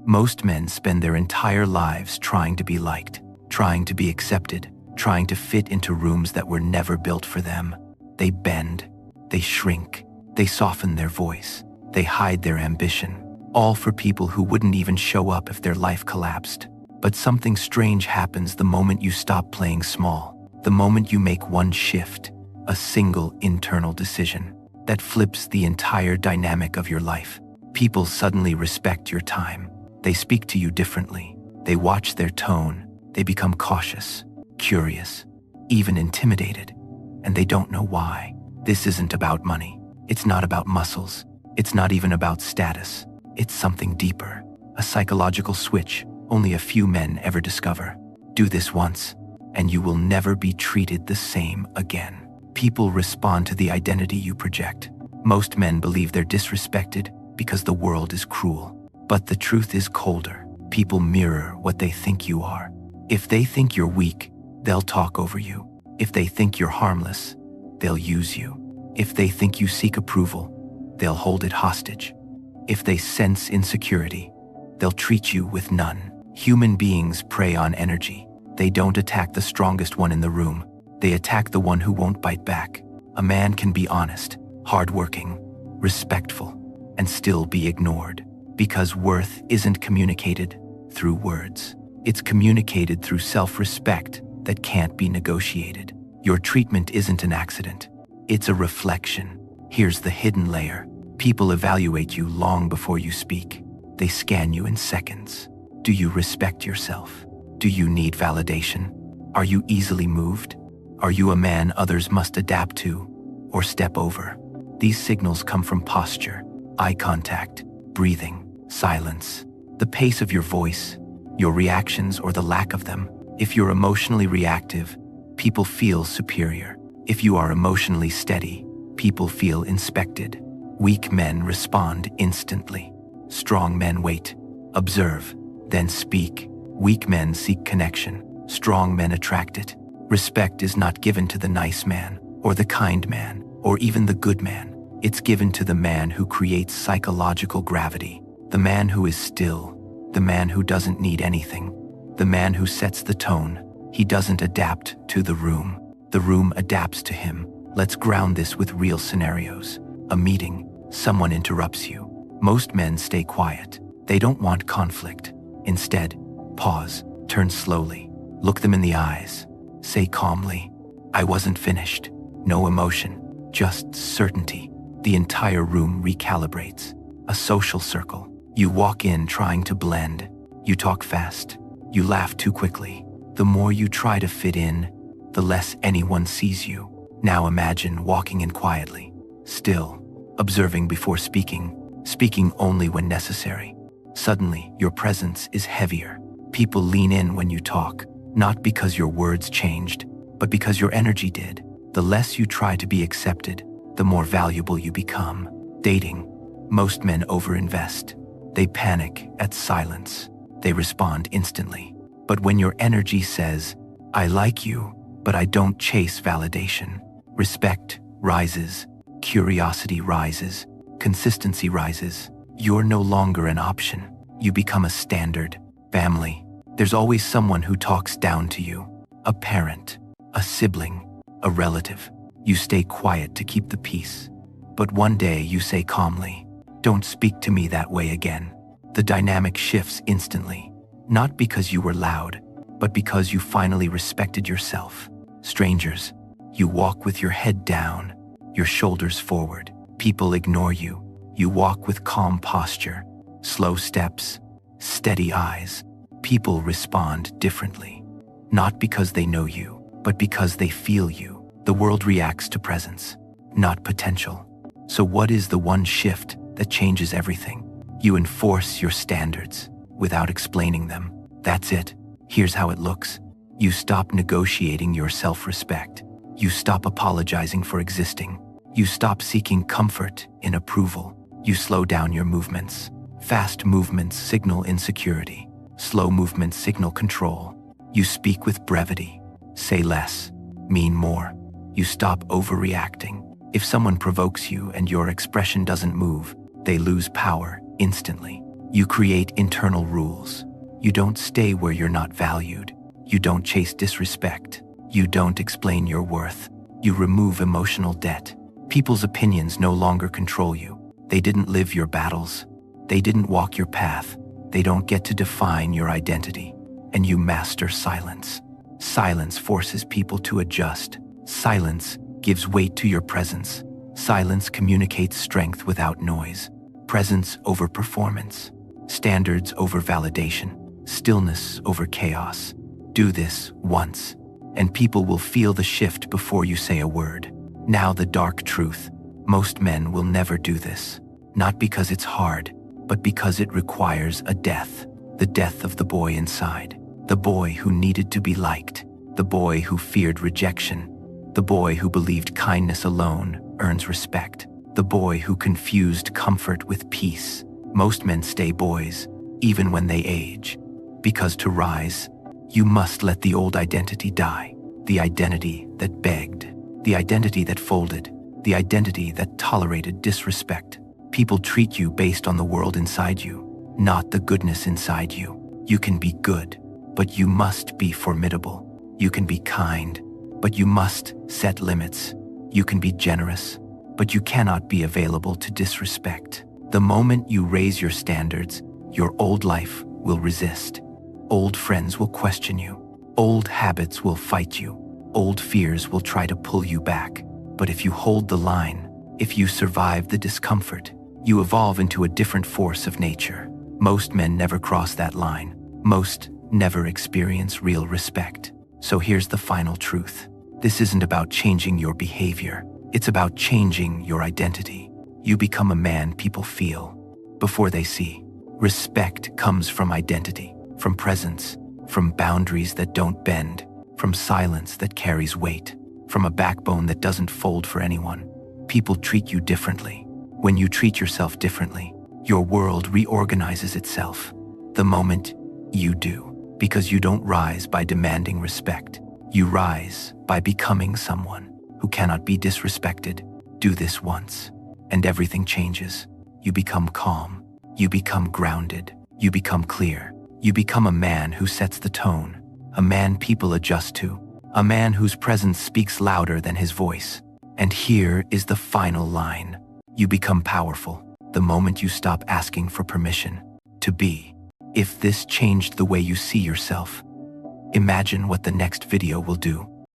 Most men spend their entire lives trying to be liked, trying to be accepted, trying to fit into rooms that were never built for them. They bend, they shrink, they soften their voice, they hide their ambition, all for people who wouldn't even show up if their life collapsed. But something strange happens the moment you stop playing small, the moment you make one shift, a single internal decision that flips the entire dynamic of your life. People suddenly respect your time. They speak to you differently. They watch their tone. They become cautious, curious, even intimidated, and they don't know why. This isn't about money. It's not about muscles. It's not even about status. It's something deeper, a psychological switch only a few men ever discover. Do this once, and you will never be treated the same again. People respond to the identity you project. Most men believe they're disrespected because the world is cruel. But the truth is colder. People mirror what they think you are. If they think you're weak, they'll talk over you. If they think you're harmless, they'll use you. If they think you seek approval, they'll hold it hostage. If they sense insecurity, they'll treat you with none. Human beings prey on energy. They don't attack the strongest one in the room. They attack the one who won't bite back. A man can be honest, hardworking, respectful, and still be ignored. Because worth isn't communicated through words. It's communicated through self-respect that can't be negotiated. Your treatment isn't an accident. It's a reflection. Here's the hidden layer. People evaluate you long before you speak. They scan you in seconds. Do you respect yourself? Do you need validation? Are you easily moved? Are you a man others must adapt to or step over? These signals come from posture, eye contact, breathing, silence, the pace of your voice, your reactions or the lack of them. If you're emotionally reactive, people feel superior. If you are emotionally steady, people feel inspected. Weak men respond instantly. Strong men wait, observe, then speak. Weak men seek connection. Strong men attract it. Respect is not given to the nice man, or the kind man, or even the good man. It's given to the man who creates psychological gravity. The man who is still. The man who doesn't need anything. The man who sets the tone. He doesn't adapt to the room. The room adapts to him. Let's ground this with real scenarios. A meeting. Someone interrupts you. Most men stay quiet. They don't want conflict. Instead, pause, turn slowly, look them in the eyes, say calmly, "I wasn't finished." No emotion, just certainty. The entire room recalibrates. A social circle. You walk in trying to blend. You talk fast. You laugh too quickly. The more you try to fit in, the less anyone sees you. Now imagine walking in quietly, still, observing before speaking, speaking only when necessary. Suddenly, your presence is heavier. People lean in when you talk, not because your words changed, but because your energy did. The less you try to be accepted, the more valuable you become. Dating. Most men overinvest. They panic at silence. They respond instantly. But when your energy says, "I like you, but I don't chase validation," respect rises, curiosity rises, consistency rises. You're no longer an option. You become a standard. Family. There's always someone who talks down to you. A parent, a sibling, a relative. You stay quiet to keep the peace. But one day you say calmly, "Don't speak to me that way again." The dynamic shifts instantly. Not because you were loud, but because you finally respected yourself. Strangers. You walk with your head down, your shoulders forward. People ignore you. You walk with calm posture, slow steps, steady eyes. People respond differently. Not because they know you, but because they feel you. The world reacts to presence, not potential. So what is the one shift that changes everything? You enforce your standards without explaining them. That's it. Here's how it looks. You stop negotiating your self-respect. You stop apologizing for existing. You stop seeking comfort in approval. You slow down your movements. Fast movements signal insecurity. Slow movements signal control. You speak with brevity. Say less. Mean more. You stop overreacting. If someone provokes you and your expression doesn't move, they lose power instantly. You create internal rules. You don't stay where you're not valued. You don't chase disrespect. You don't explain your worth. You remove emotional debt. People's opinions no longer control you. They didn't live your battles. They didn't walk your path. They don't get to define your identity. And you master silence. Silence forces people to adjust. Silence gives weight to your presence. Silence communicates strength without noise. Presence over performance. Standards over validation. Stillness over chaos. Do this once, and people will feel the shift before you say a word. Now the dark truth. Most men will never do this. Not because it's hard, but because it requires a death. The death of the boy inside. The boy who needed to be liked. The boy who feared rejection. The boy who believed kindness alone earns respect. The boy who confused comfort with peace. Most men stay boys, even when they age. Because to rise, you must let the old identity die. The identity that begged. The identity that folded. The identity that tolerated disrespect. People treat you based on the world inside you, not the goodness inside you. You can be good, but you must be formidable. You can be kind, but you must set limits. You can be generous, but you cannot be available to disrespect. The moment you raise your standards, your old life will resist. Old friends will question you. Old habits will fight you. Old fears will try to pull you back. But if you hold the line, if you survive the discomfort, you evolve into a different force of nature. Most men never cross that line. Most never experience real respect. So here's the final truth. This isn't about changing your behavior. It's about changing your identity. You become a man people feel before they see. Respect comes from identity, from presence, from boundaries that don't bend, from silence that carries weight, from a backbone that doesn't fold for anyone. People treat you differently. When you treat yourself differently, your world reorganizes itself. The moment you do, because you don't rise by demanding respect. You rise by becoming someone who cannot be disrespected. Do this once, and everything changes. You become calm. You become grounded. You become clear. You become a man who sets the tone, a man people adjust to, a man whose presence speaks louder than his voice. And here is the final line. You become powerful the moment you stop asking for permission to be. If this changed the way you see yourself, imagine what the next video will do.